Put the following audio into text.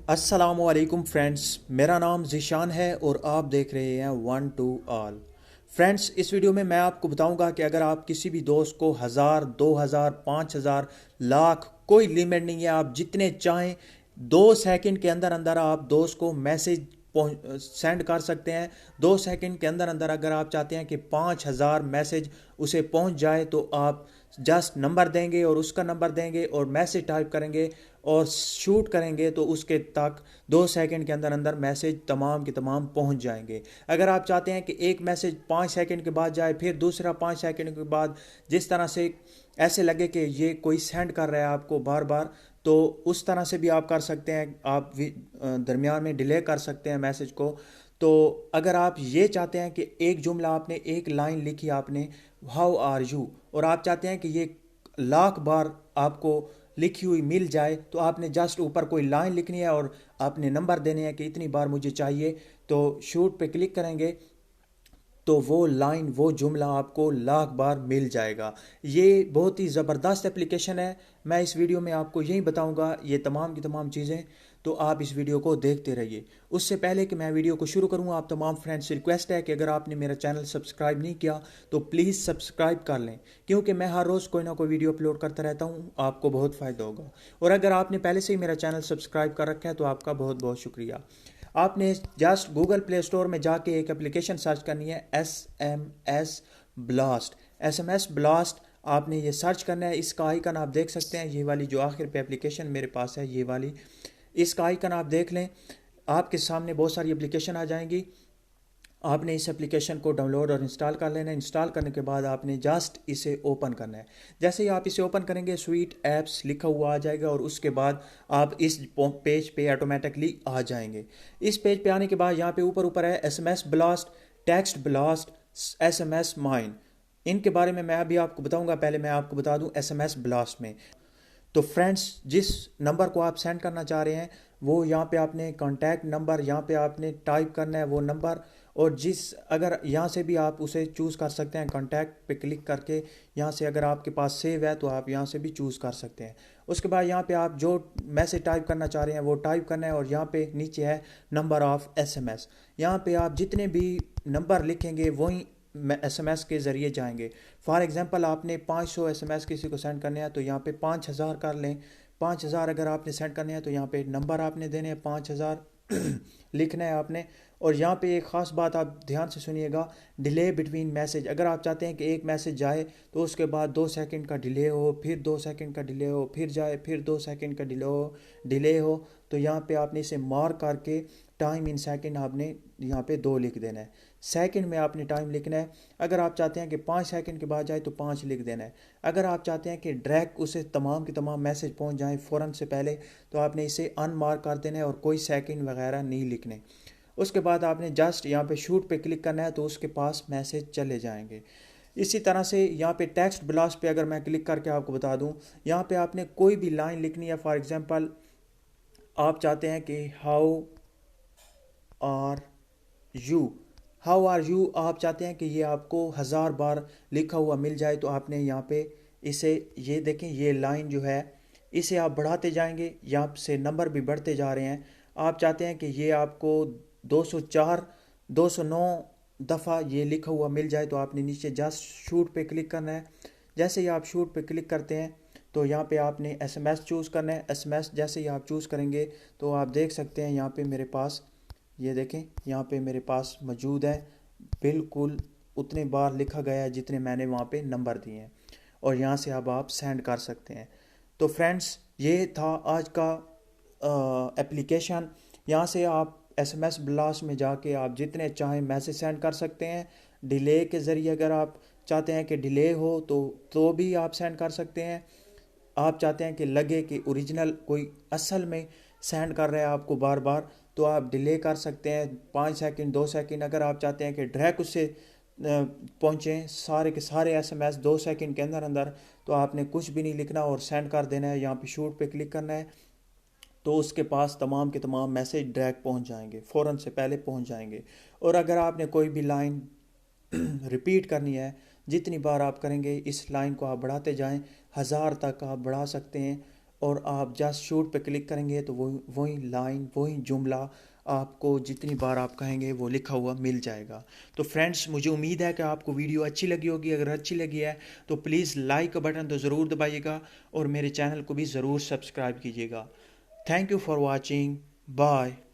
अस्सलामुअलैकुम फ्रेंड्स, मेरा नाम ज़ीशान है और आप देख रहे हैं वन टू ऑल। फ्रेंड्स, इस वीडियो में मैं आपको बताऊंगा कि अगर आप किसी भी दोस्त को 1000, 2000, 5000, लाख, कोई लिमिट नहीं है, आप जितने चाहें 2 सेकंड के अंदर अंदर आप दोस्त को मैसेज सेंड कर सकते हैं। 2 सेकंड के अंदर अंदर अगर आप चाहते हैं कि 5000 मैसेज उसे पहुंच जाए तो आप जस्ट नंबर देंगे और उसका नंबर देंगे और मैसेज टाइप करेंगे और शूट करेंगे तो उसके तक 2 सेकंड के अंदर अंदर मैसेज तमाम के तमाम पहुंच जाएंगे। अगर आप चाहते हैं कि एक मैसेज 5 सेकंड के बाद जाए, फिर दूसरा 5 सेकंड के बाद, जिस तरह से ऐसे लगे कि ये कोई सेंड कर रहा है आपको बार बार, तो उस तरह से भी आप कर सकते हैं। आप दरमियान में डिले कर सकते हैं मैसेज को। तो अगर आप ये चाहते हैं कि एक जुमला आपने, एक लाइन लिखी आपने, हाउ आर यू, और आप चाहते हैं कि ये लाख बार आपको लिखी हुई मिल जाए, तो आपने जस्ट ऊपर कोई लाइन लिखनी है और आपने नंबर देने हैं कि इतनी बार मुझे चाहिए, तो शूट पे क्लिक करेंगे तो वो लाइन, वो जुमला आपको लाख बार मिल जाएगा। ये बहुत ही ज़बरदस्त एप्लीकेशन है। मैं इस वीडियो में आपको यही बताऊंगा, ये तमाम की तमाम चीज़ें, तो आप इस वीडियो को देखते रहिए। उससे पहले कि मैं वीडियो को शुरू करूं, आप तमाम फ्रेंड्स से रिक्वेस्ट है कि अगर आपने मेरा चैनल सब्सक्राइब नहीं किया तो प्लीज़ सब्सक्राइब कर लें, क्योंकि मैं हर रोज़ कोई ना कोई वीडियो अपलोड करता रहता हूं, आपको बहुत फ़ायदा होगा। और अगर आपने पहले से ही मेरा चैनल सब्सक्राइब कर रखा है तो आपका बहुत बहुत शुक्रिया। आपने जस्ट गूगल प्ले स्टोर में जाके एक एप्लीकेशन सर्च करनी है, SMS ब्लास्ट। SMS ब्लास्ट आपने ये सर्च करना है। इसका आइकन आप देख सकते हैं, ये वाली जो आखिर पे एप्लीकेशन मेरे पास है, ये वाली, इसका आइकन आप देख लें। आपके सामने बहुत सारी एप्लीकेशन आ जाएंगी। आपने इस एप्लीकेशन को डाउनलोड और इंस्टॉल कर लेना है। इंस्टॉल करने के बाद आपने जस्ट इसे ओपन करना है। जैसे ही आप इसे ओपन करेंगे, स्वीट ऐप्स लिखा हुआ आ जाएगा और उसके बाद आप इस पेज पे ऑटोमेटिकली आ जाएंगे। इस पेज पे आने के बाद यहाँ पे ऊपर ऊपर है SMS blast, text blast, SMS mine. इनके बारे में मैं अभी आपको बताऊंगा। पहले मैं आपको बता दूं SMS ब्लास्ट में, तो फ्रेंड्स, जिस नंबर को आप सेंड करना चाह रहे हैं वो यहाँ पे आपने कॉन्टैक्ट नंबर यहाँ पे आपने टाइप करना है, वो नंबर। और अगर यहाँ से भी आप उसे चूज़ कर सकते हैं, कॉन्टैक्ट पे क्लिक करके यहाँ से अगर आपके पास सेव है तो आप यहाँ से भी चूज़ कर सकते हैं। उसके बाद यहाँ पे आप जो मैसेज टाइप करना चाह रहे हैं वो टाइप करना है और यहाँ पे नीचे है नंबर ऑफ़ SMS। यहाँ पे आप जितने भी नंबर लिखेंगे वही SMS के ज़रिए जाएंगे। फॉर एग्ज़ाम्पल, आपने 500 SMS किसी को सेंड करने हैं तो यहाँ पे 5000 कर लें। 5000 अगर आपने सेंड करने हैं तो यहाँ पे नंबर आपने देने हैं 5000 लिखना है आपने। और यहाँ पे एक ख़ास बात आप ध्यान से सुनिएगा, डिले बिटवीन मैसेज। अगर आप चाहते हैं कि एक मैसेज जाए तो उसके बाद 2 सेकंड का डिले हो, फिर 2 सेकंड का डिले हो, फिर जाए, फिर 2 सेकंड का डिले हो, तो यहाँ पे आपने इसे मार्क करके टाइम इन सेकंड आपने यहाँ पे 2 लिख देना है। सेकंड में आपने टाइम लिखना है। अगर आप चाहते हैं कि 5 सेकंड के बाद जाए तो 5 लिख देना है। अगर आप चाहते हैं कि डायरेक्ट उसे तमाम के तमाम मैसेज पहुंच जाए फ़ौरन से पहले, तो आपने इसे अनमार्क कर देना है और कोई सेकंड वगैरह नहीं लिखने। उसके बाद आपने जस्ट यहाँ पे शूट पे क्लिक करना है तो उसके पास मैसेज चले जाएंगे। इसी तरह से यहाँ पे टेक्स्ट ब्लास्ट पे अगर मैं क्लिक करके आपको बता दूँ, यहाँ पे आपने कोई भी लाइन लिखनी है। फॉर एग्जांपल, आप चाहते हैं कि are you how are you आप चाहते हैं कि ये आपको 1000 बार लिखा हुआ मिल जाए, तो आपने यहाँ पे इसे, ये देखें, ये लाइन जो है इसे आप बढ़ाते जाएंगे, यहाँ से नंबर भी बढ़ते जा रहे हैं। आप चाहते हैं कि ये आपको 204, 209 दफ़ा ये लिखा हुआ मिल जाए, तो आपने नीचे जस्ट शूट पे क्लिक करना है। जैसे ही आप शूट पे क्लिक करते हैं तो यहाँ पे आपने SMS चूज़ करना है। SMS जैसे ही आप चूज़ करेंगे तो आप देख सकते हैं यहाँ पे मेरे पास, ये देखें, यहाँ पे मेरे पास मौजूद है, बिल्कुल उतने बार लिखा गया है जितने मैंने वहाँ पे नंबर दिए हैं। और यहाँ से अब आप सेंड कर सकते हैं। तो फ्रेंड्स, ये था आज का एप्लीकेशन। यहाँ से आप SMS ब्लास्ट में जाके आप जितने चाहें मैसेज सेंड कर सकते हैं। डिले के ज़रिए अगर आप चाहते हैं कि डिले हो तो भी आप सेंड कर सकते हैं। आप चाहते हैं कि लगे कि ओरिजिनल कोई असल में सेंड कर रहा है आपको बार बार, तो आप डिले कर सकते हैं 5 सेकंड, 2 सेकंड। अगर आप चाहते हैं कि डायरेक्ट उससे पहुँचें सारे के सारे SMS 2 सेकंड के अंदर अंदर, तो आपने कुछ भी नहीं लिखना और सेंड कर देना है। यहाँ पे शूट पे क्लिक करना है तो उसके पास तमाम के तमाम मैसेज डायरेक्ट पहुँच जाएंगे, फ़ौरन से पहले पहुँच जाएंगे। और अगर आपने कोई भी लाइन रिपीट करनी है, जितनी बार आप करेंगे इस लाइन को आप बढ़ाते जाएं, 1000 तक आप बढ़ा सकते हैं। اور آپ جسٹ شوٹ پہ کلک کریں گے تو وہی لائن وہی جملہ آپ کو جتنی بار آپ کہیں گے وہ لکھا ہوا مل جائے گا۔ تو فرینڈس مجھے امید ہے کہ آپ کو ویڈیو اچھی لگی ہوگی، اگر اچھی لگی ہے تو پلیز لائک کا بٹن تو ضرور دبائیے گا اور میرے چینل کو بھی ضرور سبسکرائب کیجیے گا۔ Thank you for watching, bye.